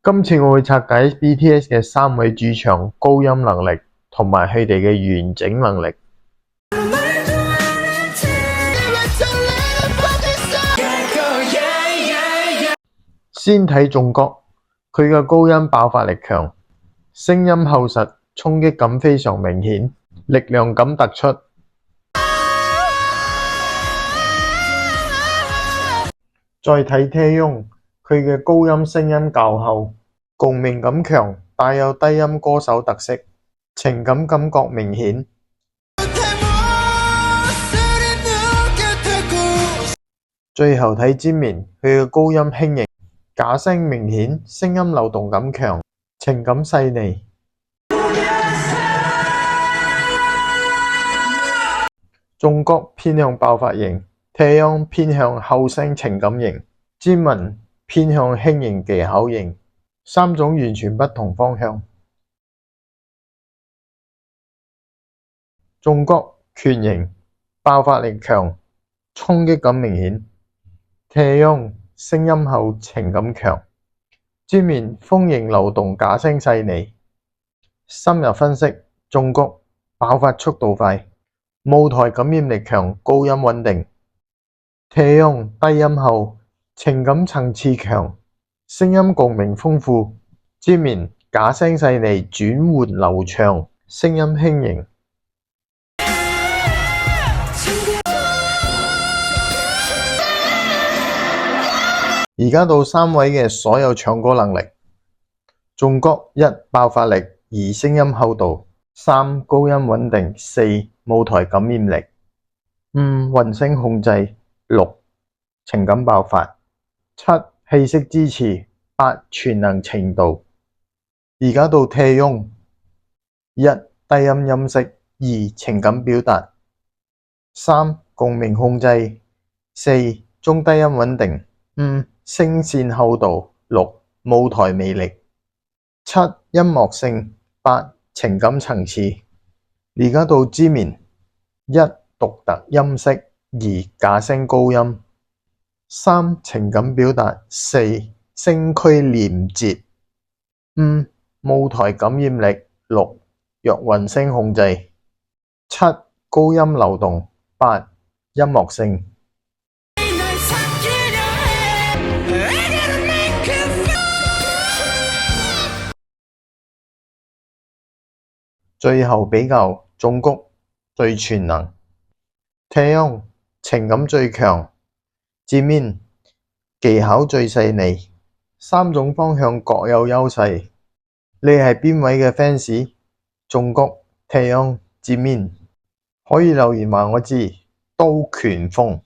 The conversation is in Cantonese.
今次我會拆解 BTS 嘅3位主唱高音能力同埋佢哋嘅完整能力。先睇中國，佢嘅高音爆發力強，聲音厚實，衝擊感非常明顯，力量感突出。再睇 Taeyong，佢嘅高音聲音較厚，共鳴感強，帶有低音歌手特色，情感感覺明顯。最後睇 Jimin，佢嘅高音輕盈，假聲明顯，聲音流動感強，情感細膩。中國偏向爆發型，Taeyong偏向後聲情感型，Jimin偏向輕盈技巧型，3種完全不同方向。中國拳型，爆發力強，衝擊感明顯；Taeyong聲音厚，情感強；Jimin豐盈流動，假聲細膩。深入分析，中國爆發速度快，舞台感染力強，高音穩定；Taeyong低音厚，情感層次強，聲音共鳴豐富；Jimin假聲細膩，轉換流暢，聲音輕盈。而家到3位嘅所有唱歌能力。中國1爆發力，2聲音厚度，3高音穩定，4舞台感染力，5混聲控制，6情感爆發，7氣息支持，8全能程度。而家到 Taeyong 1低音音色，2情感表達，3共鳴控制，4中低音穩定，5聲線厚度，6舞台魅力，7音樂性，8情感層次。而家到 Jimin 1獨特音色，2假聲高音，3情感表達，4聲區連接，5舞台感染力，6弱混聲控制，7高音流動，8音樂性。最後比較，中國最全能，Taeyong情感最強，Jimin技巧最細膩，3種方向各有優勢。你係邊位嘅 fans？ 中國、Taeyong、Jimin？可以留言話我知，都拳風。